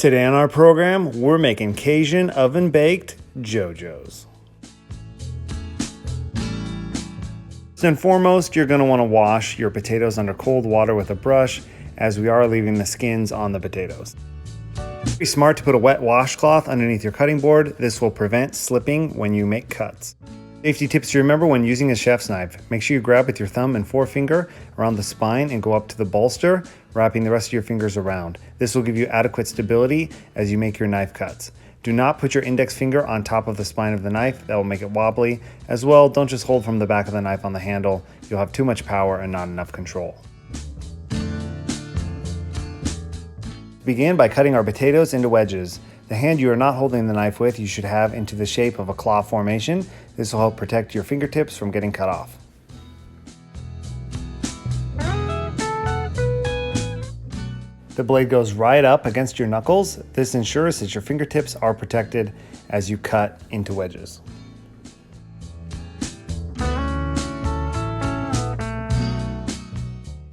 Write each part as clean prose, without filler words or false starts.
Today on our program, we're making Cajun oven-baked JoJo's. First and foremost, you're going to want to wash your potatoes under cold water with a brush, as we are leaving the skins on the potatoes. Be smart to put a wet washcloth underneath your cutting board. This will prevent slipping when you make cuts. Safety tips to remember when using a chef's knife. Make sure you grab with your thumb and forefinger around the spine and go up to the bolster, wrapping the rest of your fingers around. This will give you adequate stability as you make your knife cuts. Do not put your index finger on top of the spine of the knife. That will make it wobbly. As well, don't just hold from the back of the knife on the handle. You'll have too much power and not enough control. Begin by cutting our potatoes into wedges. The hand you are not holding the knife with, you should have into the shape of a claw formation. This will help protect your fingertips from getting cut off. The blade goes right up against your knuckles. This ensures that your fingertips are protected as you cut into wedges.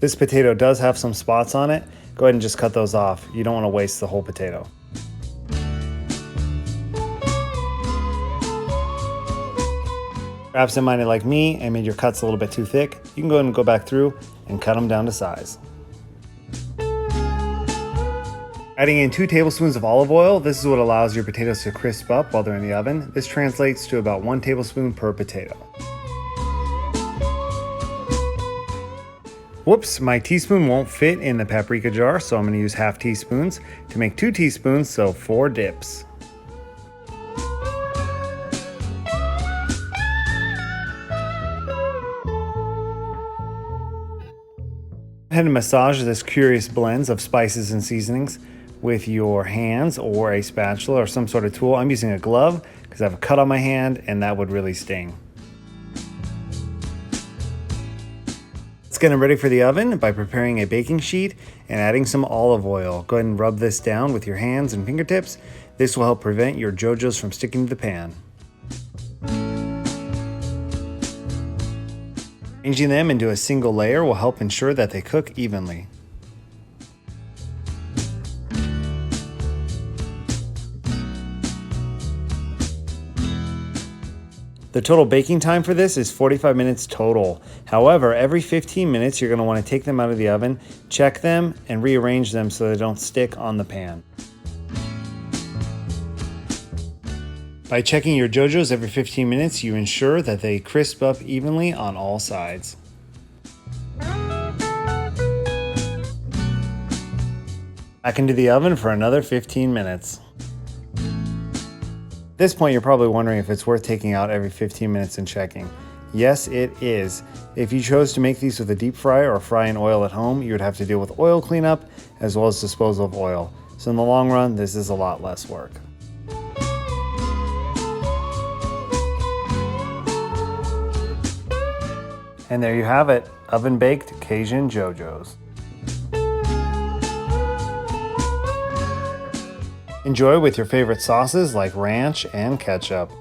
This potato does have some spots on it. Go ahead and just cut those off. You don't want to waste the whole potato. Absent-minded like me and made your cuts a little bit too thick, you can go ahead and go back through and cut them down to size. Adding in 2 tablespoons of olive oil, this is what allows your potatoes to crisp up while they're in the oven. This translates to about 1 tablespoon per potato. Whoops, my teaspoon won't fit in the paprika jar, so I'm going to use half teaspoons to make 2 teaspoons, so 4 dips. Go ahead and massage this curious blends of spices and seasonings with your hands or a spatula or some sort of tool. I'm using a glove because I have a cut on my hand and that would really sting. Let's get them ready for the oven by preparing a baking sheet and adding some olive oil. Go ahead and rub this down with your hands and fingertips. This will help prevent your JoJo's from sticking to the pan. Arranging them into a single layer will help ensure that they cook evenly. The total baking time for this is 45 minutes total. However, every 15 minutes you're going to want to take them out of the oven, check them, and rearrange them so they don't stick on the pan. By checking your JoJo's every 15 minutes, you ensure that they crisp up evenly on all sides. Back into the oven for another 15 minutes. At this point, you're probably wondering if it's worth taking out every 15 minutes and checking. Yes, it is. If you chose to make these with a deep fryer or fry in oil at home, you would have to deal with oil cleanup as well as disposal of oil. So in the long run, this is a lot less work. And there you have it, oven-baked Cajun JoJo's. Enjoy with your favorite sauces like ranch and ketchup.